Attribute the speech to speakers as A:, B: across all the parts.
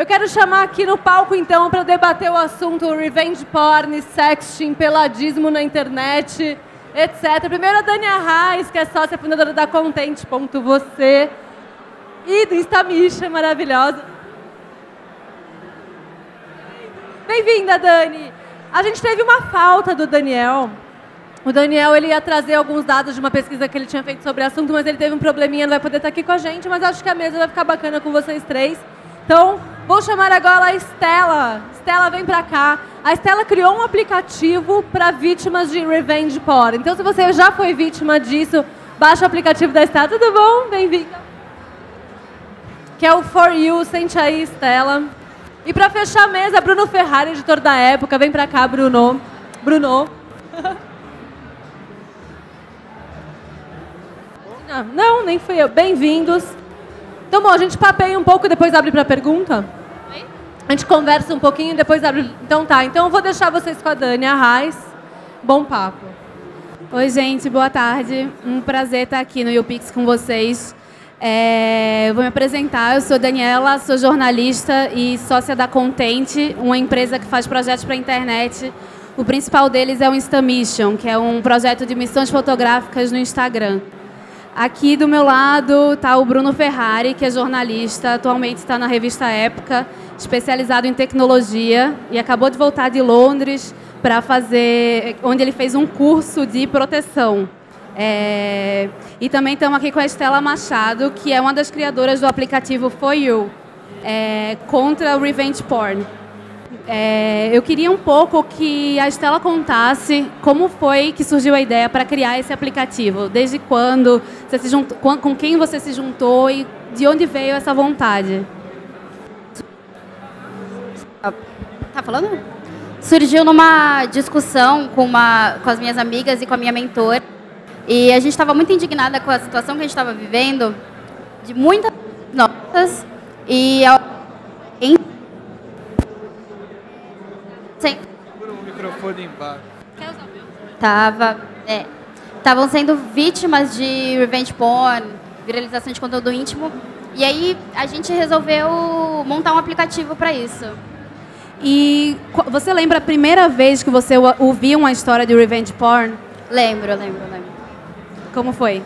A: Eu quero chamar aqui no palco, então, para debater o assunto revenge porn, sexting, peladismo na internet, etc. Primeiro a Dani Arraes, que é sócia fundadora da Content.você e do Instamisha, maravilhosa. Bem-vinda, Dani. A gente teve uma falta do Daniel. O Daniel, ele ia trazer alguns dados de uma pesquisa que ele tinha feito sobre o assunto, mas ele teve um probleminha, não vai poder estar aqui com a gente, mas acho que a mesa vai ficar bacana com vocês três. Então, vou chamar agora a Estela. Estela, vem pra cá. A Estela criou um aplicativo para vítimas de revenge porn. Então, se você já foi vítima disso, baixa o aplicativo da Estela. Tudo bom? Bem-vinda. Que é o For You. Sente aí, Estela. E para fechar a mesa, Bruno Ferrari, editor da Época. Vem pra cá, Bruno. Bruno. Não, nem fui eu. Bem-vindos. Então, bom, a gente papeia um pouco e depois abre para pergunta? Oi? A gente conversa um pouquinho e depois abre... Então tá, então eu vou deixar vocês com a Dani Arraes. Bom papo.
B: Oi, gente, boa tarde. Um prazer estar aqui no YouPix com vocês. Eu vou me apresentar, eu sou Daniela, sou jornalista e sócia da Content, uma empresa que faz projetos para a internet. O principal deles é o Instamission, que é um projeto de missões fotográficas no Instagram. Aqui do meu lado está o Bruno Ferrari, que é jornalista, atualmente está na revista Época, especializado em tecnologia e acabou de voltar de Londres para fazer, onde ele fez um curso de proteção. E também estamos aqui com a Estela Machado, que é uma das criadoras do aplicativo For You, contra o revenge porn. Eu queria um pouco que a Estela contasse como foi que surgiu a ideia para criar esse aplicativo. Desde quando você se juntou, com quem você se juntou e de onde veio essa vontade?
C: Tá falando? Surgiu numa discussão com as minhas amigas e com a minha mentora. E a gente estava muito indignada com a situação que a gente estava vivendo, de muitas notas e
D: o microfone embaixo.
C: Quer usar o meu? Estavam sendo vítimas de revenge porn, viralização de conteúdo íntimo. E aí a gente resolveu montar um aplicativo para isso.
B: E você lembra a primeira vez que você ouviu uma história de revenge porn?
C: Lembro.
B: Como foi?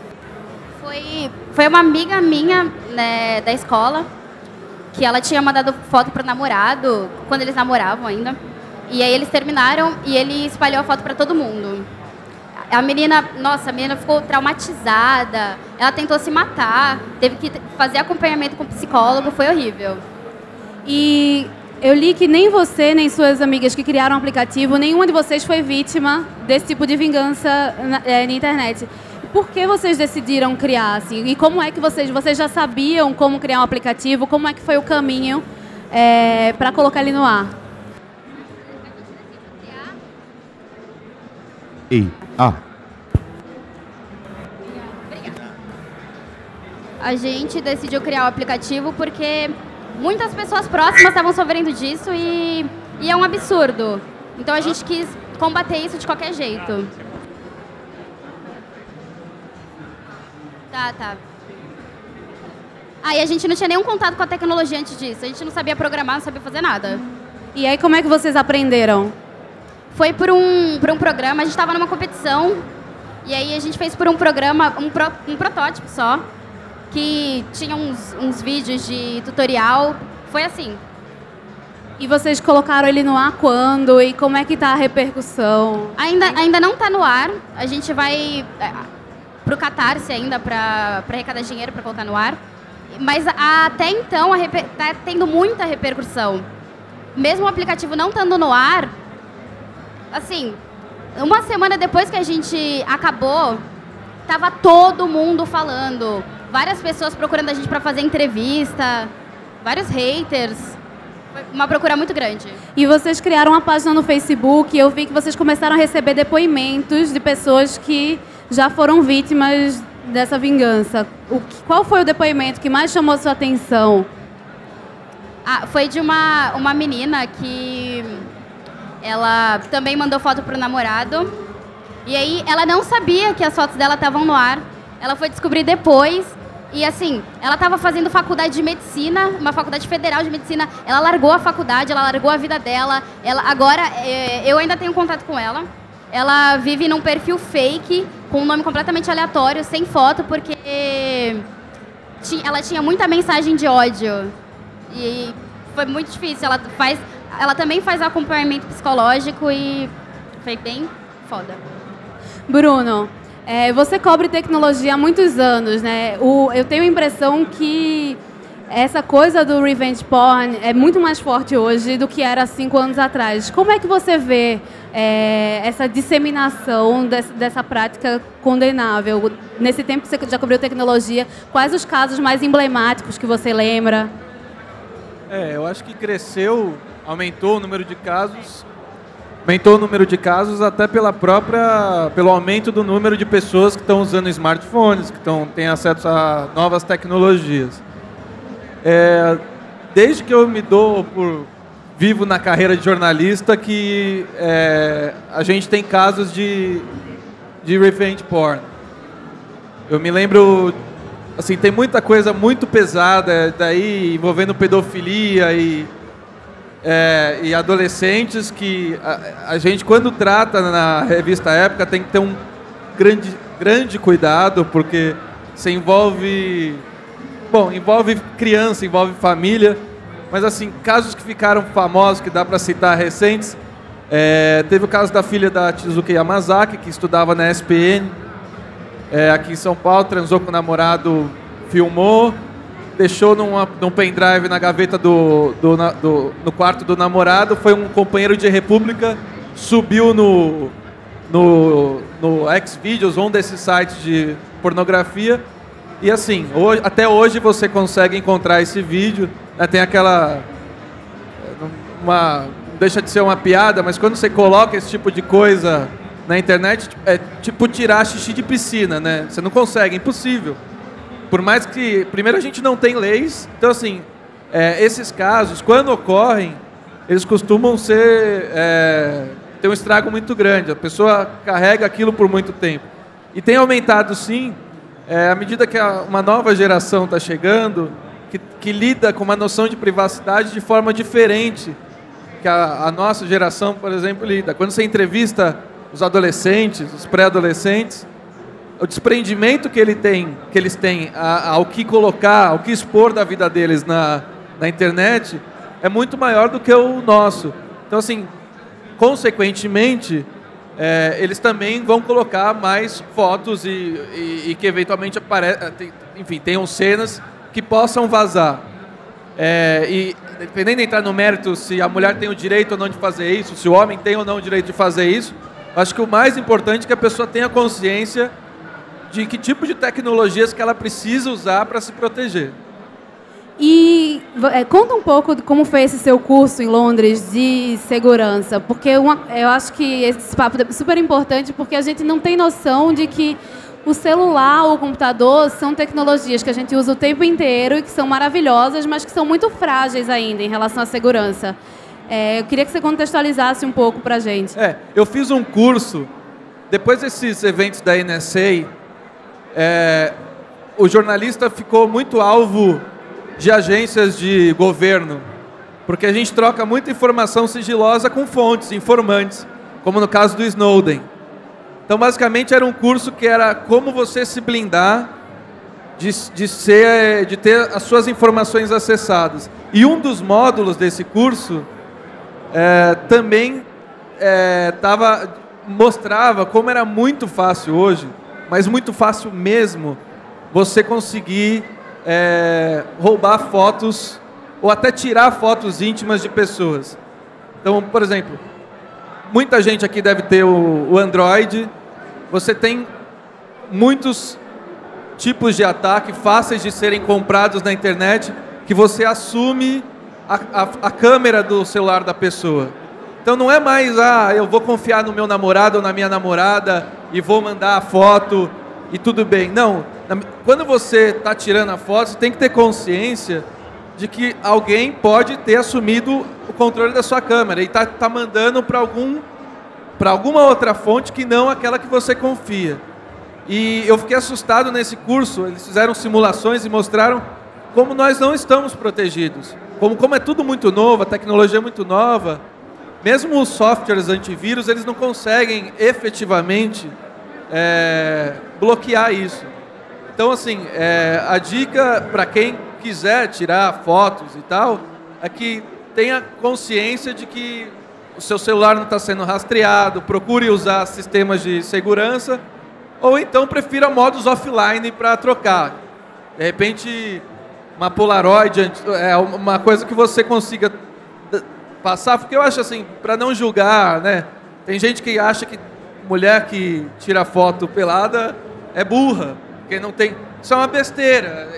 C: Foi uma amiga minha, né, da escola, que ela tinha mandado foto para o namorado, quando eles namoravam ainda. E aí eles terminaram e ele espalhou a foto para todo mundo. A menina ficou traumatizada, ela tentou se matar, teve que fazer acompanhamento com o psicólogo, foi horrível.
B: E eu li que nem você, nem suas amigas que criaram o aplicativo, nenhuma de vocês foi vítima desse tipo de vingança na internet. Por que vocês decidiram criar, assim? E como é que vocês já sabiam como criar um aplicativo? Como é que foi o caminho para colocar ele no ar?
C: A gente decidiu criar o aplicativo porque muitas pessoas próximas estavam sofrendo disso e é um absurdo. Então a gente quis combater isso de qualquer jeito. Tá. E a gente não tinha nenhum contato com a tecnologia antes disso. A gente não sabia programar, não sabia fazer nada.
B: E aí como é que vocês aprenderam?
C: Foi por um programa, a gente estava numa competição, e aí a gente fez por um programa, um protótipo só, que tinha uns vídeos de tutorial, foi assim.
B: E vocês colocaram ele no ar quando? E como é que tá a repercussão?
C: Ainda não está no ar, a gente vai pro Catarse ainda para arrecadar dinheiro para colocar no ar, mas até então tá tendo muita repercussão. Mesmo o aplicativo não estando no ar, assim, uma semana depois que a gente acabou, tava todo mundo falando. Várias pessoas procurando a gente para fazer entrevista, vários haters. Foi uma procura muito grande.
B: E vocês criaram uma página no Facebook e eu vi que vocês começaram a receber depoimentos de pessoas que já foram vítimas dessa vingança. Qual foi o depoimento que mais chamou a sua atenção?
C: Foi de uma menina que ela também mandou foto pro namorado. E aí ela não sabia que as fotos dela estavam no ar. Ela foi descobrir depois. E assim, ela estava fazendo faculdade de medicina, uma faculdade federal de medicina. Ela largou a faculdade, ela largou a vida dela. Agora, eu ainda tenho contato com ela. Ela vive num perfil fake, com um nome completamente aleatório, sem foto, porque ela tinha muita mensagem de ódio. E foi muito difícil. Ela também faz acompanhamento psicológico e foi bem foda.
B: Bruno, você cobre tecnologia há muitos anos, né? Eu tenho a impressão que essa coisa do revenge porn é muito mais forte hoje do que era 5 anos atrás. Como é que você vê essa disseminação dessa prática condenável? Nesse tempo que você já cobriu tecnologia, quais os casos mais emblemáticos que você lembra?
D: Eu acho que cresceu, aumentou o número de casos. Aumentou o número de casos até pelo aumento do número de pessoas que estão usando smartphones, que têm acesso a novas tecnologias. Desde que eu vivo na carreira de jornalista, que a gente tem casos de revenge porn. Eu me lembro, assim, tem muita coisa muito pesada daí envolvendo pedofilia e adolescentes que a gente, quando trata na revista Época, tem que ter um grande cuidado, porque você envolve criança, envolve família, mas assim, casos que ficaram famosos, que dá para citar recentes, teve o caso da filha da Shizuke Yamazaki, que estudava na SPN, aqui em São Paulo, transou com o namorado, filmou, deixou num pendrive na gaveta no quarto do namorado, foi um companheiro de república, subiu no Xvideos, um desses sites de pornografia, e assim, até hoje você consegue encontrar esse vídeo, né, tem aquela... não deixa de ser uma piada, mas quando você coloca esse tipo de coisa na internet, é tipo tirar xixi de piscina, né? Você não consegue, é impossível. Por mais que, primeiro, a gente não tem leis, então assim, esses casos, quando ocorrem, eles costumam ter um estrago muito grande, a pessoa carrega aquilo por muito tempo. E tem aumentado sim, à medida que uma nova geração está chegando, que lida com uma noção de privacidade de forma diferente que a nossa geração, por exemplo, lida. Quando você entrevista os adolescentes, os pré-adolescentes, o desprendimento que eles têm ao que colocar, ao que expor da vida deles na internet é muito maior do que o nosso. Então, assim, consequentemente, eles também vão colocar mais fotos e que eventualmente tenham cenas que possam vazar. E dependendo de entrar no mérito se a mulher tem o direito ou não de fazer isso, se o homem tem ou não o direito de fazer isso, acho que o mais importante é que a pessoa tenha consciência de que tipo de tecnologias que ela precisa usar para se proteger.
B: E conta um pouco de como foi esse seu curso em Londres de segurança, porque eu acho que esse papo é super importante, porque a gente não tem noção de que o celular ou o computador são tecnologias que a gente usa o tempo inteiro e que são maravilhosas, mas que são muito frágeis ainda em relação à segurança. Eu queria que você contextualizasse um pouco para a gente.
D: Eu fiz um curso, depois desses eventos da NSA, o jornalista ficou muito alvo de agências de governo, porque a gente troca muita informação sigilosa com fontes, informantes, como no caso do Snowden. Então, basicamente, era um curso que era como você se blindar de ter as suas informações acessadas. E um dos módulos desse curso também mostrava como era muito fácil hoje, mas muito fácil mesmo, você conseguir roubar fotos ou até tirar fotos íntimas de pessoas. Então, por exemplo, muita gente aqui deve ter o Android. Você tem muitos tipos de ataque fáceis de serem comprados na internet, que você assume a câmera do celular da pessoa. Então não é mais, eu vou confiar no meu namorado ou na minha namorada e vou mandar a foto e tudo bem. Não, quando você está tirando a foto, você tem que ter consciência de que alguém pode ter assumido o controle da sua câmera e tá mandando para alguma outra fonte que não aquela que você confia. E eu fiquei assustado nesse curso, eles fizeram simulações e mostraram como nós não estamos protegidos. Como é tudo muito novo, a tecnologia é muito nova, mesmo os softwares antivírus, eles não conseguem efetivamente bloquear isso. Então, assim, a dica para quem quiser tirar fotos e tal, é que tenha consciência de que o seu celular não está sendo rastreado, procure usar sistemas de segurança, ou então prefira modos offline para trocar. De repente, uma Polaroid, uma coisa que você consiga passar, porque eu acho assim, para não julgar, né? Tem gente que acha que mulher que tira foto pelada é burra, porque não tem... Isso é uma besteira.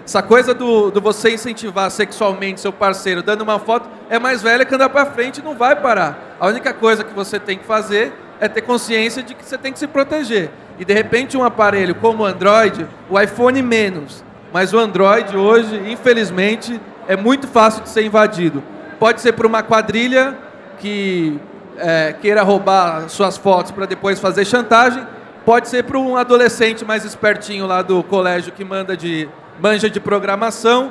D: Essa coisa do você incentivar sexualmente seu parceiro dando uma foto é mais velha que andar para frente e não vai parar. A única coisa que você tem que fazer é ter consciência de que você tem que se proteger. E de repente um aparelho como o Android, o iPhone menos, mas o Android hoje, infelizmente, é muito fácil de ser invadido. Pode ser por uma quadrilha que queira roubar suas fotos para depois fazer chantagem. Pode ser para um adolescente mais espertinho lá do colégio que manja de programação,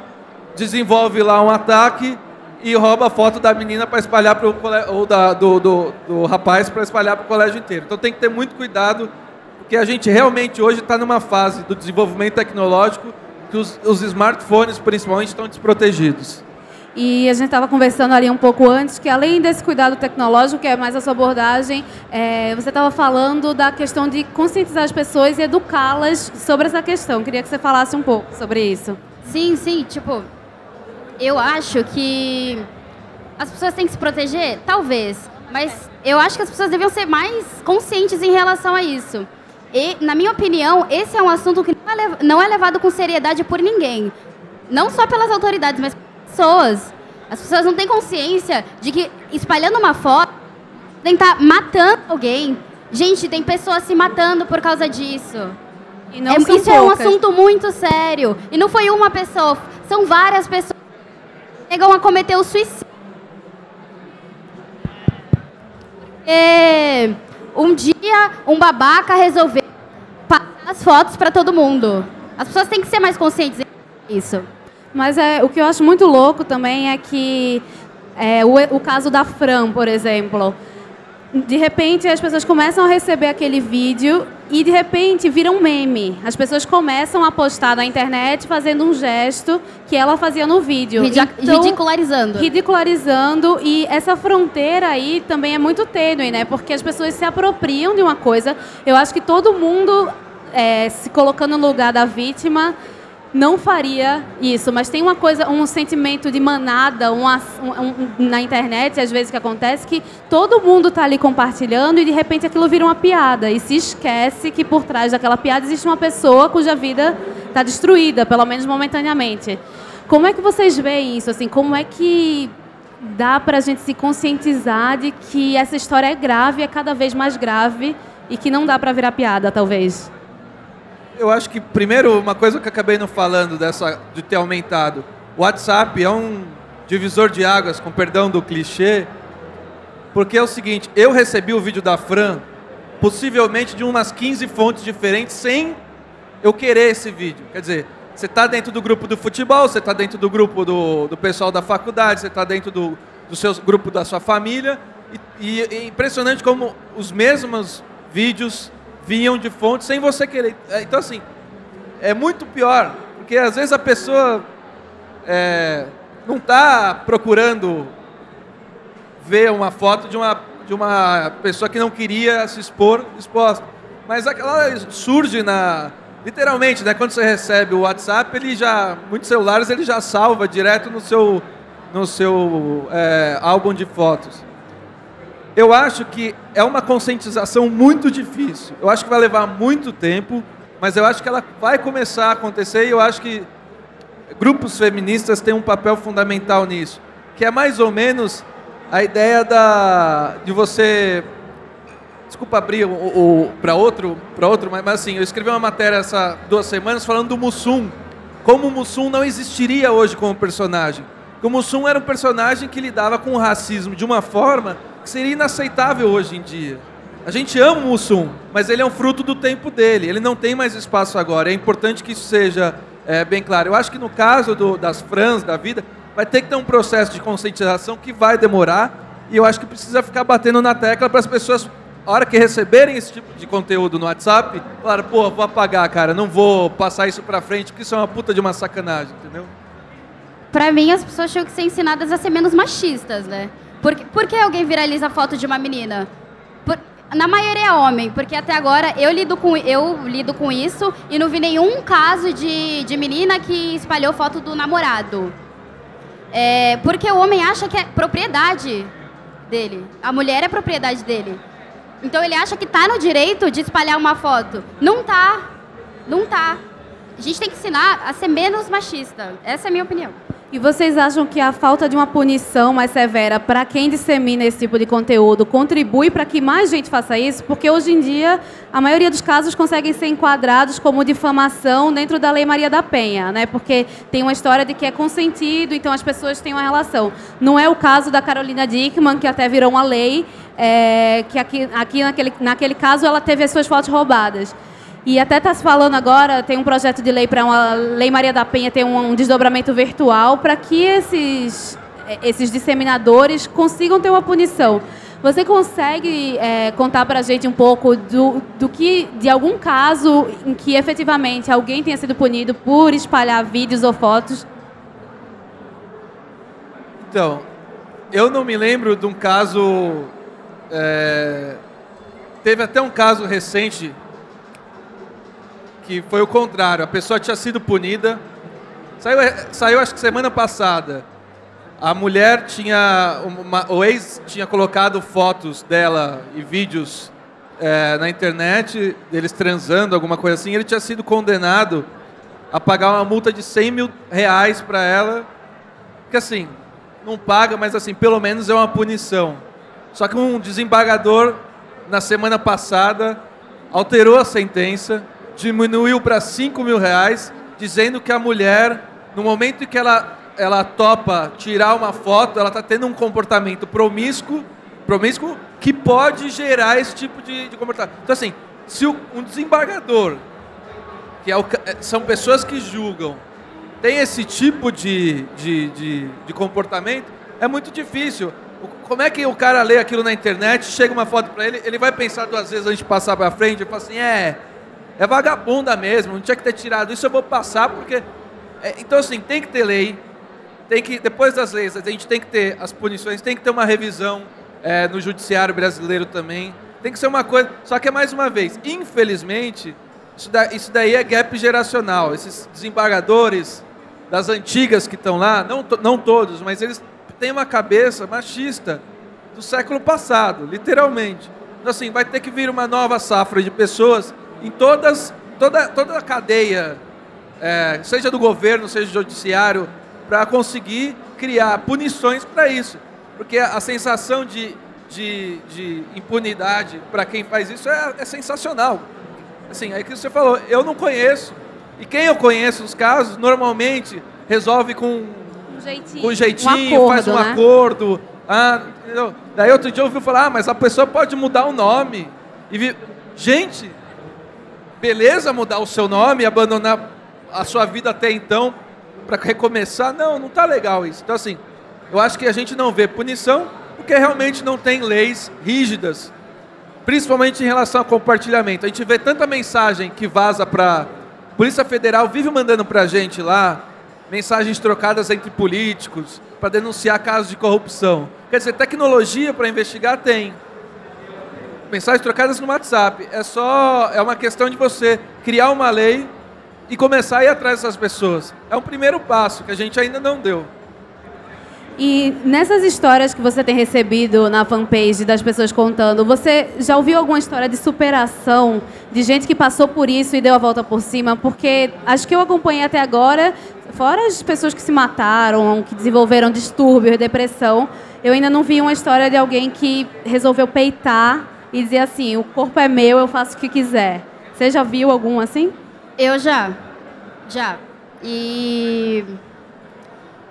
D: desenvolve lá um ataque e rouba a foto da menina para espalhar para o colégio, ou do rapaz para espalhar para o colégio inteiro. Então tem que ter muito cuidado, porque a gente realmente hoje está numa fase do desenvolvimento tecnológico que os smartphones principalmente estão desprotegidos.
B: E a gente estava conversando ali um pouco antes que, além desse cuidado tecnológico, que é mais a sua abordagem, você estava falando da questão de conscientizar as pessoas e educá-las sobre essa questão. Queria que você falasse um pouco sobre isso.
C: Sim, tipo, eu acho que as pessoas têm que se proteger? Talvez, mas eu acho que as pessoas deviam ser mais conscientes em relação a isso. E, na minha opinião, esse é um assunto que não é levado com seriedade por ninguém. Não só pelas autoridades, mas pessoas. As pessoas não têm consciência de que espalhando uma foto tem que estar matando alguém. Gente, tem pessoas se matando por causa disso.
B: E não
C: isso
B: poucas.
C: É um assunto muito sério. E não foi uma pessoa, são várias pessoas que chegam a cometer o suicídio. Um dia, um babaca resolveu passar as fotos para todo mundo. As pessoas têm que ser mais conscientes disso.
B: Mas o que eu acho muito louco também é que o caso da Fran, por exemplo, de repente as pessoas começam a receber aquele vídeo e de repente vira um meme. As pessoas começam a postar na internet fazendo um gesto que ela fazia no vídeo.
C: Ridicularizando.
B: Ridicularizando, e essa fronteira aí também é muito tênue, né? Porque as pessoas se apropriam de uma coisa. Eu acho que todo mundo, se colocando no lugar da vítima, não faria isso, mas tem uma coisa, um sentimento de manada na internet, às vezes, que acontece, que todo mundo está ali compartilhando e, de repente, aquilo vira uma piada e se esquece que por trás daquela piada existe uma pessoa cuja vida está destruída, pelo menos momentaneamente. Como é que vocês veem isso? Assim, como é que dá para a gente se conscientizar de que essa história é grave, é cada vez mais grave e que não dá para virar piada, talvez?
D: Eu acho que, primeiro, uma coisa que eu acabei não falando de ter aumentado. O WhatsApp é um divisor de águas, com perdão do clichê, porque é o seguinte, eu recebi o vídeo da Fran, possivelmente de umas 15 fontes diferentes, sem eu querer esse vídeo. Quer dizer, você está dentro do grupo do futebol, você está dentro do grupo do pessoal da faculdade, você está dentro do seu grupo da sua família, e é impressionante como os mesmos vídeos vinham de fontes sem você querer. Então, assim, é muito pior, porque às vezes a pessoa não está procurando ver uma foto de uma pessoa que não queria se expor exposta. Mas ela surge literalmente, né? Quando você recebe o WhatsApp, muitos celulares ele já salva direto no seu álbum de fotos. Eu acho que é uma conscientização muito difícil. Eu acho que vai levar muito tempo, mas eu acho que ela vai começar a acontecer e eu acho que grupos feministas têm um papel fundamental nisso, que é mais ou menos a ideia de você... Desculpa abrir para outro, mas assim, eu escrevi uma matéria essas 2 semanas falando do Mussum, como o Mussum não existiria hoje como personagem. O Mussum era um personagem que lidava com o racismo de uma forma que seria inaceitável hoje em dia. A gente ama o Mussum, mas ele é um fruto do tempo dele. Ele não tem mais espaço agora. É importante que isso seja bem claro. Eu acho que no caso das Frans da vida, vai ter que ter um processo de conscientização que vai demorar. E eu acho que precisa ficar batendo na tecla para as pessoas, a hora que receberem esse tipo de conteúdo no WhatsApp, falar, pô, vou apagar, cara. Não vou passar isso para frente, porque isso é uma puta de uma sacanagem, entendeu?
C: Pra mim, as pessoas tinham que ser ensinadas a ser menos machistas, né? Por que alguém viraliza a foto de uma menina? Na maioria é homem, porque até agora eu lido com isso e não vi nenhum caso de menina que espalhou foto do namorado. Porque o homem acha que é propriedade dele. A mulher é propriedade dele. Então ele acha que tá no direito de espalhar uma foto. Não tá. Não tá. A gente tem que ensinar a ser menos machista. Essa é a minha opinião.
B: E vocês acham que a falta de uma punição mais severa para quem dissemina esse tipo de conteúdo contribui para que mais gente faça isso? Porque hoje em dia, a maioria dos casos conseguem ser enquadrados como difamação dentro da Lei Maria da Penha, né? Porque tem uma história de que é consentido, então as pessoas têm uma relação. Não é o caso da Carolina Dickmann, que até virou uma lei, que aqui naquele caso ela teve as suas fotos roubadas. E até está se falando agora, tem um projeto de lei para uma Lei Maria da Penha ter um desdobramento virtual para que esses disseminadores consigam ter uma punição. Você consegue contar para a gente um pouco de algum caso em que efetivamente alguém tenha sido punido por espalhar vídeos ou fotos?
D: Então, eu não me lembro de um caso... teve até um caso recente que foi o contrário. A pessoa tinha sido punida. Saiu acho que semana passada. A mulher o ex tinha colocado fotos dela e vídeos na internet, deles transando, alguma coisa assim. Ele tinha sido condenado a pagar uma multa de R$100 mil para ela. Que assim, não paga, mas assim, pelo menos é uma punição. Só que um desembargador, na semana passada, alterou a sentença, diminuiu para R$5 mil, dizendo que a mulher, no momento em que ela topa tirar uma foto, ela está tendo um comportamento promíscuo que pode gerar esse tipo de comportamento. Então, assim, se um desembargador, que são pessoas que julgam, tem esse tipo de comportamento, é muito difícil. Como é que o cara lê aquilo na internet, chega uma foto para ele, ele vai pensar duas vezes antes de passar para frente, e fala assim, é vagabunda mesmo, não tinha que ter tirado isso, eu vou passar porque... Então, assim, tem que ter lei, depois das leis, a gente tem que ter as punições, tem que ter uma revisão no judiciário brasileiro também, tem que ser uma coisa... Só que, mais uma vez, infelizmente, isso daí é gap geracional. Esses desembargadores das antigas que estão lá, não todos, mas eles têm uma cabeça machista do século passado, literalmente. Então, assim, vai ter que vir uma nova safra de pessoas em toda a cadeia, seja do governo, seja do judiciário, para conseguir criar punições para isso. Porque a sensação de impunidade para quem faz isso é sensacional. Assim, é que você falou, eu não conheço. E quem eu conheço os casos, normalmente resolve com um jeitinho, faz um acordo. Entendeu? Daí outro dia eu ouvi falar, mas a pessoa pode mudar o nome. Gente... Beleza mudar o seu nome e abandonar a sua vida até então para recomeçar? Não tá legal isso. Então, assim, eu acho que a gente não vê punição porque realmente não tem leis rígidas, principalmente em relação ao compartilhamento. A gente vê tanta mensagem que vaza para... Polícia Federal vive mandando para a gente lá mensagens trocadas entre políticos para denunciar casos de corrupção. Quer dizer, tecnologia para investigar tem. Mensagens trocadas no WhatsApp. É uma questão de você criar uma lei e começar a ir atrás dessas pessoas. É um primeiro passo que a gente ainda não deu.
B: E nessas histórias que você tem recebido na fanpage das pessoas contando, você já ouviu alguma história de superação, de gente que passou por isso e deu a volta por cima? Porque as que eu acompanhei até agora, fora as pessoas que se mataram, que desenvolveram distúrbios, depressão, eu ainda não vi uma história de alguém que resolveu peitar e dizer assim, o corpo é meu, eu faço o que quiser. Você já viu algum assim?
C: Eu já. E...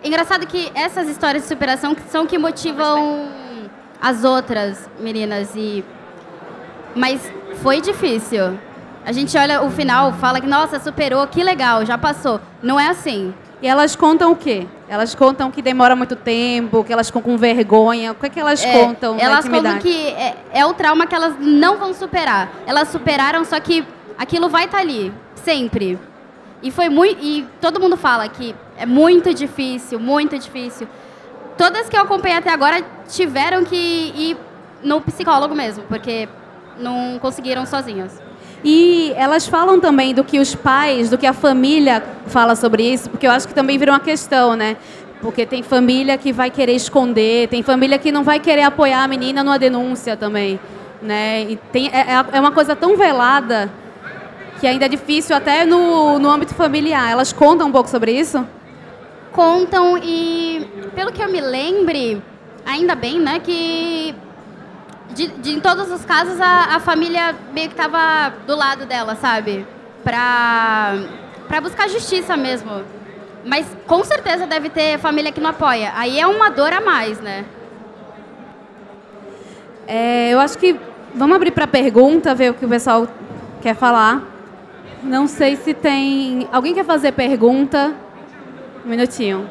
C: Engraçado que essas histórias de superação são que motivam as outras meninas. E Mas foi difícil. A gente olha o final, fala que, nossa, superou, que legal, já passou. Não é assim.
B: E elas contam o quê? Elas contam que demora muito tempo, que elas ficam com vergonha. O que é que elas contam na
C: Elas
B: intimidade?
C: contam que é o trauma que elas não vão superar. Elas superaram, só que aquilo vai estar ali, sempre. E todo mundo fala que é muito difícil, muito difícil. Todas que eu acompanhei até agora tiveram que ir no psicólogo mesmo, porque não conseguiram sozinhas.
B: E elas falam também do que os pais, do que a família fala sobre isso, porque eu acho que também virou uma questão, né? Porque tem família que vai querer esconder, tem família que não vai querer apoiar a menina numa denúncia também, né? E é uma coisa tão velada que ainda é difícil até no âmbito familiar. Elas contam um pouco sobre isso?
C: Contam e, pelo que eu me lembre, ainda bem, né, que em todos os casos a família meio que estava do lado dela, sabe? Pra buscar justiça mesmo. Mas com certeza deve ter família que não apoia. Aí é uma dor a mais, né?
B: Eu acho que vamos abrir para pergunta, ver o que o pessoal quer falar. Não sei se tem... Alguém quer fazer pergunta? Um minutinho.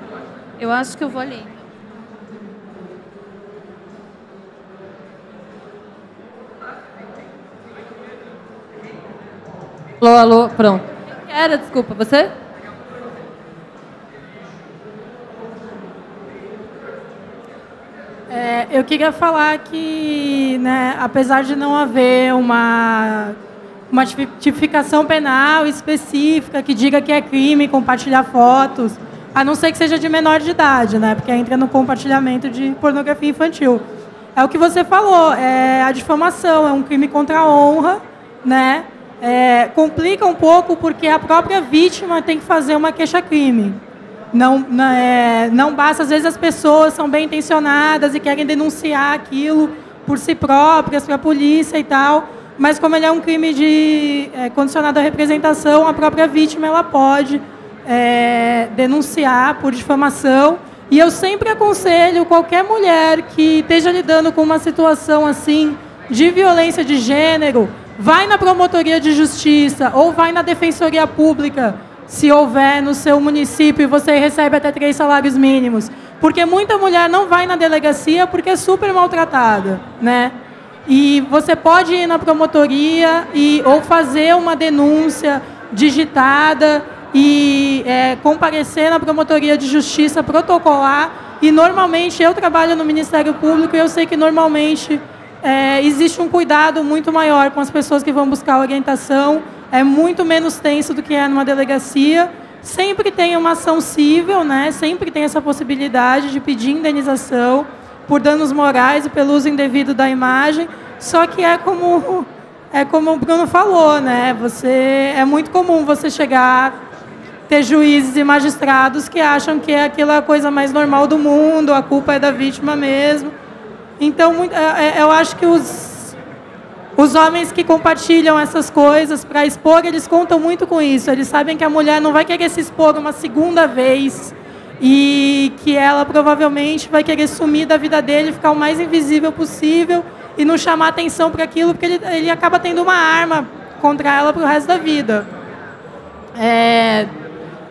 B: Eu acho que eu vou ali.
A: Alô, alô, pronto. Quem era, desculpa, você?
E: Eu queria falar que, né, apesar de não haver uma tipificação penal específica que diga que é crime compartilhar fotos, a não ser que seja de menor de idade, né, porque entra no compartilhamento de pornografia infantil. É o que você falou, a difamação é um crime contra a honra, né? Complica um pouco porque a própria vítima tem que fazer uma queixa-crime. Não basta, às vezes as pessoas são bem intencionadas e querem denunciar aquilo por si próprias, para a polícia e tal, mas como ele é um crime condicionado à representação, a própria vítima ela pode denunciar por difamação. E eu sempre aconselho qualquer mulher que esteja lidando com uma situação assim de violência de gênero, vai na promotoria de justiça ou vai na defensoria pública, se houver no seu município, e você recebe até 3 salários mínimos. Porque muita mulher não vai na delegacia porque é super maltratada, né? E você pode ir na promotoria ou fazer uma denúncia digitada e comparecer na promotoria de justiça, protocolar. E normalmente eu trabalho no Ministério Público e eu sei que normalmente existe um cuidado muito maior com as pessoas que vão buscar orientação. É muito menos tenso do que é numa delegacia. Sempre tem uma ação civil, né? Sempre tem essa possibilidade de pedir indenização por danos morais e pelo uso indevido da imagem. Só que é como o Bruno falou, né? É muito comum você ter juízes e magistrados que acham que aquilo é a coisa mais normal do mundo, a culpa é da vítima mesmo. Então, eu acho que os homens que compartilham essas coisas para expor, eles contam muito com isso. Eles sabem que a mulher não vai querer se expor uma segunda vez e que ela provavelmente vai querer sumir da vida dele, ficar o mais invisível possível e não chamar atenção para aquilo, porque ele acaba tendo uma arma contra ela para o resto da vida.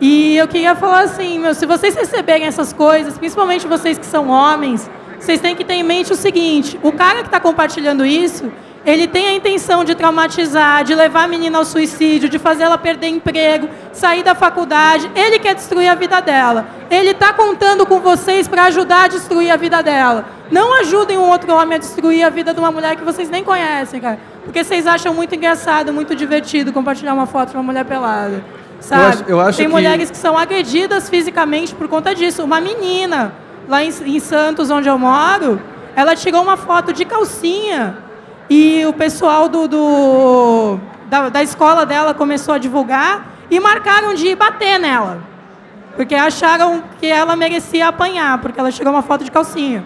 E: E eu queria falar assim, se vocês receberem essas coisas, principalmente vocês que são homens, vocês têm que ter em mente o seguinte: o cara que está compartilhando isso, ele tem a intenção de traumatizar, de levar a menina ao suicídio, de fazer ela perder emprego, sair da faculdade. Ele quer destruir a vida dela. Ele está contando com vocês para ajudar a destruir a vida dela. Não ajudem um outro homem a destruir a vida de uma mulher que vocês nem conhecem, cara. Porque vocês acham muito engraçado, muito divertido compartilhar uma foto de uma mulher pelada. Sabe?
D: Eu acho
E: tem
D: que...
E: mulheres que são agredidas fisicamente por conta disso. Uma menina, lá em Santos, onde eu moro, ela tirou uma foto de calcinha. E o pessoal da escola dela começou a divulgar e marcaram de ir bater nela. Porque acharam que ela merecia apanhar, porque ela tirou uma foto de calcinha.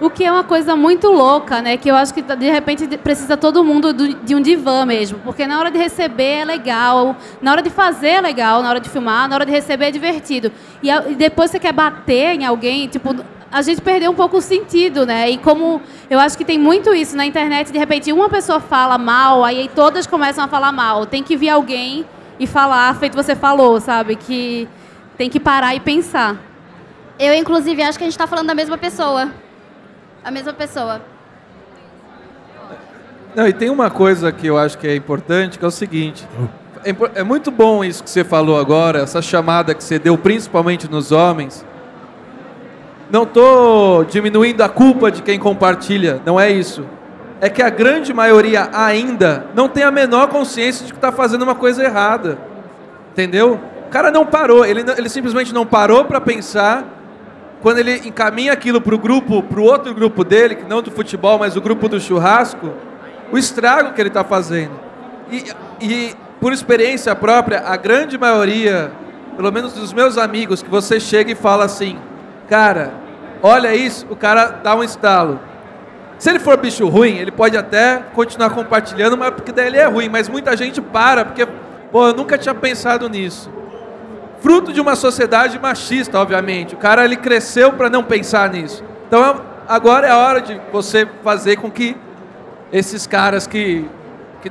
B: O que é uma coisa muito louca, né? Que eu acho que, de repente, precisa todo mundo de um divã mesmo. Porque na hora de receber é legal, na hora de fazer é legal, na hora de filmar, na hora de receber é divertido. E depois você quer bater em alguém, tipo... a gente perdeu um pouco o sentido, né? E como eu acho que tem muito isso na internet, de repente uma pessoa fala mal, aí todas começam a falar mal. Tem que vir alguém e falar, feito você falou, sabe? Que tem que parar e pensar.
C: Eu, inclusive, acho que a gente está falando da mesma pessoa. A mesma pessoa.
D: Não, e tem uma coisa que eu acho que é importante, que é o seguinte. É muito bom isso que você falou agora, essa chamada que você deu, principalmente nos homens. Não estou diminuindo a culpa de quem compartilha, não é isso. É que a grande maioria ainda não tem a menor consciência de que está fazendo uma coisa errada. Entendeu? O cara não parou, ele simplesmente não parou para pensar. Quando ele encaminha aquilo para o outro grupo dele, que não do futebol, mas o grupo do churrasco, o estrago que ele está fazendo. E por experiência própria, a grande maioria, pelo menos dos meus amigos, que você chega e fala assim, cara, olha isso, o cara dá um estalo. Se ele for bicho ruim, ele pode até continuar compartilhando, mas porque daí ele é ruim. Mas muita gente para, porque, pô, eu nunca tinha pensado nisso. Fruto de uma sociedade machista, obviamente. O cara, ele cresceu para não pensar nisso. Então, agora é a hora de você fazer com que esses caras que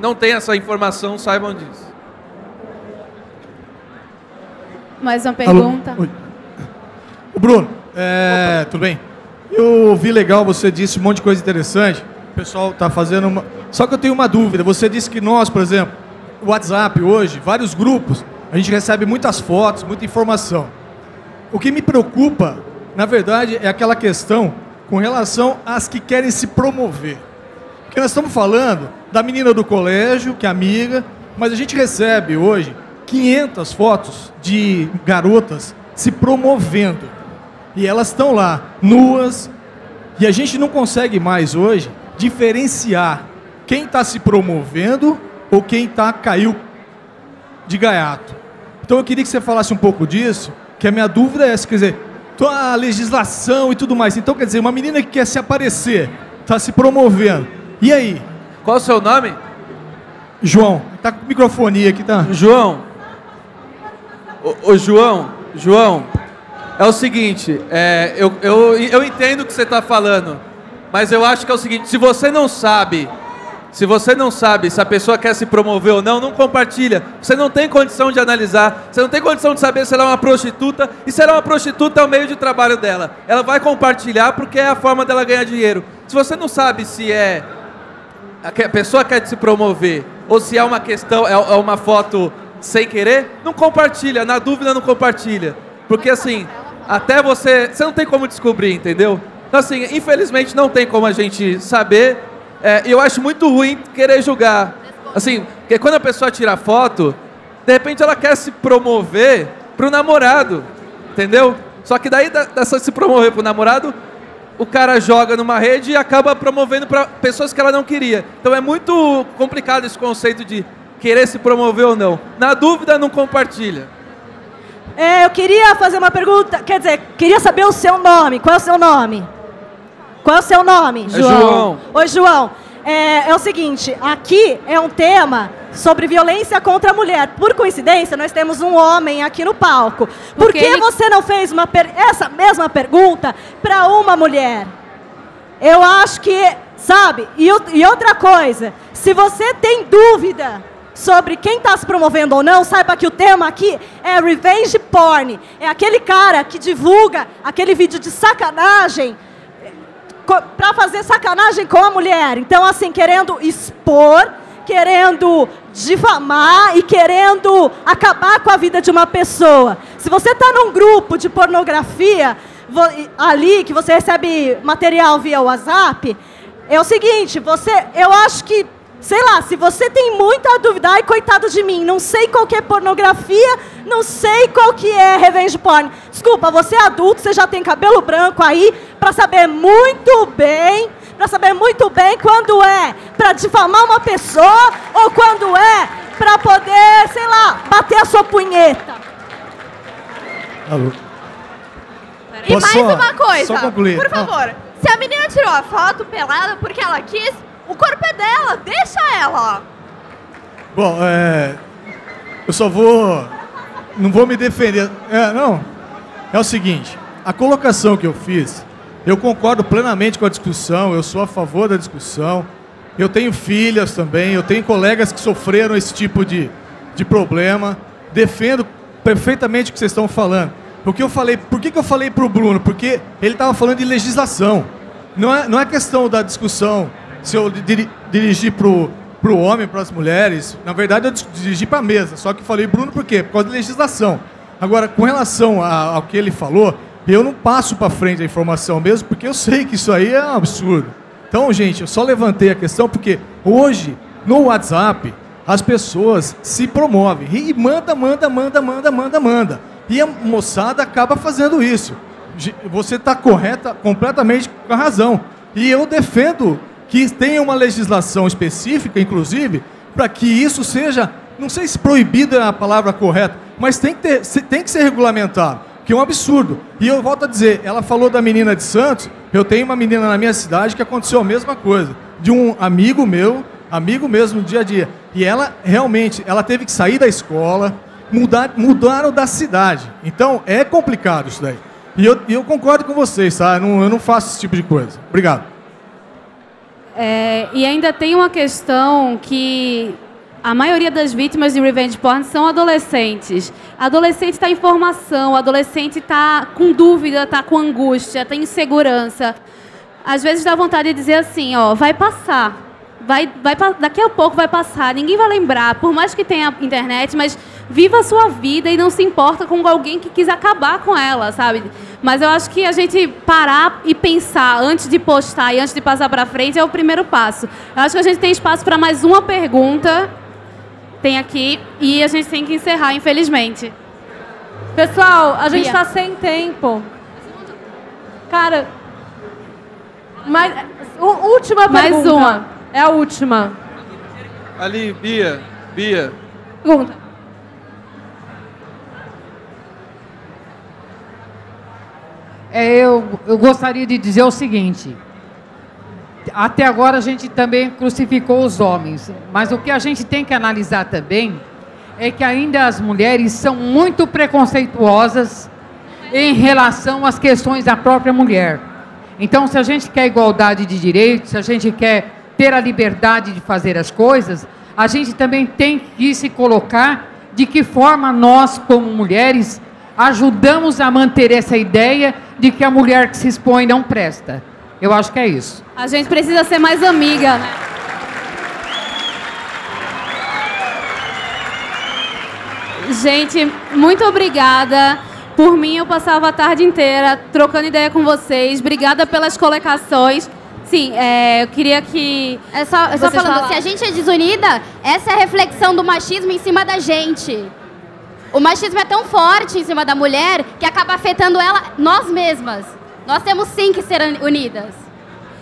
D: não têm essa informação saibam disso.
B: Mais uma pergunta?
F: Alô? Oi. O Bruno, tudo bem? Eu ouvi legal, você disse um monte de coisa interessante. O pessoal está fazendo uma... Só que eu tenho uma dúvida. Você disse que nós, por exemplo, o WhatsApp hoje, vários grupos, a gente recebe muitas fotos, muita informação. O que me preocupa, na verdade, é aquela questão com relação às que querem se promover. Porque nós estamos falando da menina do colégio, que é amiga, mas a gente recebe hoje 500 fotos de garotas se promovendo. E elas estão lá, nuas, e a gente não consegue mais hoje diferenciar quem está se promovendo ou quem caiu de gaiato. Então eu queria que você falasse um pouco disso, que a minha dúvida é essa, quer dizer, a legislação e tudo mais. Então, quer dizer, uma menina que quer se aparecer, está se promovendo. E aí?
D: Qual o seu nome?
F: João. Está com microfonia aqui, tá?
D: João. João, é o seguinte, eu entendo o que você está falando, mas eu acho que é o seguinte, se você não sabe se a pessoa quer se promover ou não, não compartilha. Você não tem condição de analisar, você não tem condição de saber se ela é uma prostituta, e se ela é uma prostituta é o meio de trabalho dela. Ela vai compartilhar porque é a forma dela ganhar dinheiro. Se você não sabe se a pessoa quer se promover, ou se é uma questão, é uma foto sem querer, não compartilha, na dúvida não compartilha. Porque assim, até você não tem como descobrir, entendeu? Então assim, infelizmente não tem como a gente saber. E eu acho muito ruim querer julgar. Assim, porque quando a pessoa tira foto, de repente ela quer se promover pro namorado, entendeu? Só que daí dessa se promover pro namorado, o cara joga numa rede e acaba promovendo para pessoas que ela não queria. Então é muito complicado esse conceito de querer se promover ou não. Na dúvida, não compartilha.
G: Eu queria fazer uma pergunta, quer dizer, queria saber o seu nome. Qual é o seu nome? Qual é o seu nome?
D: João.
G: Oi, João. É o seguinte, aqui é um tema sobre violência contra a mulher. Por coincidência, nós temos um homem aqui no palco. Por que você não fez essa mesma pergunta para uma mulher? Eu acho que, sabe? E outra coisa, se você tem dúvida sobre quem está se promovendo ou não, saiba que o tema aqui é revenge porn. É aquele cara que divulga aquele vídeo de sacanagem para fazer sacanagem com a mulher. Então, assim, querendo expor, querendo difamar e querendo acabar com a vida de uma pessoa. Se você está num grupo de pornografia ali, que você recebe material via WhatsApp, é o seguinte, eu acho que, sei lá, se você tem muita dúvida, ai, coitado de mim, não sei qual que é pornografia, não sei qual que é revenge porn. Desculpa, você é adulto, você já tem cabelo branco aí, para saber muito bem quando é para difamar uma pessoa ou quando é para poder, sei lá, bater a sua punheta.
F: Alô.
H: E mais uma coisa,
F: só concluir.
H: Por favor, se a menina tirou a foto pelada porque ela quis, o corpo é dela, deixa ela.
F: Bom, eu só não vou me defender. É o seguinte, a colocação que eu fiz Eu concordo plenamente com a discussão, eu sou a favor da discussão. Eu tenho filhas também, eu tenho colegas que sofreram esse tipo de problema. Defendo perfeitamente o que vocês estão falando. Por que eu falei para o Bruno? Porque ele estava falando de legislação. Não é questão da discussão se eu dirigir para o homem, para as mulheres. Na verdade, eu dirigi para a mesa. Só que falei Bruno por quê? Por causa de legislação. Agora, com relação ao que ele falou, eu não passo para frente a informação mesmo, porque eu sei que isso aí é um absurdo. Então, gente, eu só levantei a questão porque hoje, no WhatsApp, as pessoas se promovem. E manda. E a moçada acaba fazendo isso. Você está correta, completamente com a razão. E eu defendo que tenha uma legislação específica, inclusive, para que isso seja, não sei se proibido é a palavra correta, mas tem que ser regulamentado, que é um absurdo. E eu volto a dizer, ela falou da menina de Santos, eu tenho uma menina na minha cidade que aconteceu a mesma coisa, de um amigo mesmo no dia a dia. E ela realmente, ela teve que sair da escola, mudaram da cidade. Então, é complicado isso daí. E eu concordo com vocês, tá? Eu não faço esse tipo de coisa. Obrigado.
B: E ainda tem uma questão que a maioria das vítimas de revenge porn são adolescentes. Adolescente está em formação, adolescente está com dúvida, está com angústia, está em insegurança. Às vezes dá vontade de dizer assim, ó, vai passar. Daqui a pouco vai passar, ninguém vai lembrar, por mais que tenha internet, mas viva a sua vida e não se importa com alguém que quis acabar com ela, sabe? Mas eu acho que a gente parar e pensar antes de postar e antes de passar para frente é o primeiro passo. Eu acho que a gente tem espaço para mais uma pergunta, tem aqui, e a gente tem que encerrar, infelizmente.
A: Pessoal, a gente está sem tempo. Cara, última pergunta.
B: Mais uma.
A: É a última.
D: Ali, Bia.
A: Pergunta.
I: Eu gostaria de dizer o seguinte. Até agora a gente também crucificou os homens. Mas o que a gente tem que analisar também é que ainda as mulheres são muito preconceituosas em relação às questões da própria mulher. Então, se a gente quer igualdade de direitos, se a gente quer ter a liberdade de fazer as coisas, a gente também tem que se colocar de que forma nós, como mulheres, ajudamos a manter essa ideia de que a mulher que se expõe não presta. Eu acho que é isso.
B: A gente precisa ser mais amiga, né? Gente, muito obrigada. Por mim, eu passava a tarde inteira trocando ideia com vocês. Obrigada pelas colocações. Sim, eu queria que...
C: É só falando, se a gente é desunida, essa é a reflexão do machismo em cima da gente. O machismo é tão forte em cima da mulher que acaba afetando ela, nós mesmas. Nós temos sim que ser unidas.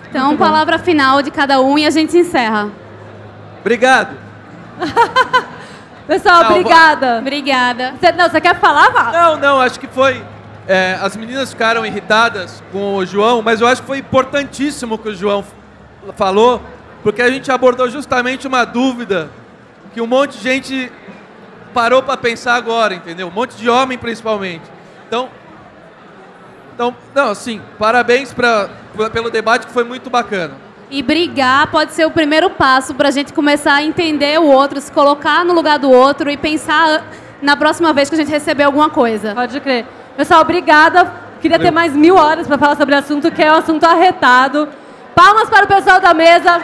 B: Então, palavra final de cada um e a gente encerra.
D: Obrigado.
A: Pessoal, obrigada.
B: Obrigada.
A: Você quer falar, Val?
D: Não, acho que foi... as meninas ficaram irritadas com o João, mas eu acho que foi importantíssimo o que o João falou, porque a gente abordou justamente uma dúvida que um monte de gente parou para pensar agora, entendeu? Um monte de homem, principalmente. Então assim, parabéns pelo debate, que foi muito bacana.
B: E brigar pode ser o primeiro passo para a gente começar a entender o outro, se colocar no lugar do outro e pensar na próxima vez que a gente receber alguma coisa.
A: Pode crer. Pessoal, obrigada. Queria ter mais 1000 horas para falar sobre o assunto, que é um assunto arretado. Palmas para o pessoal da mesa.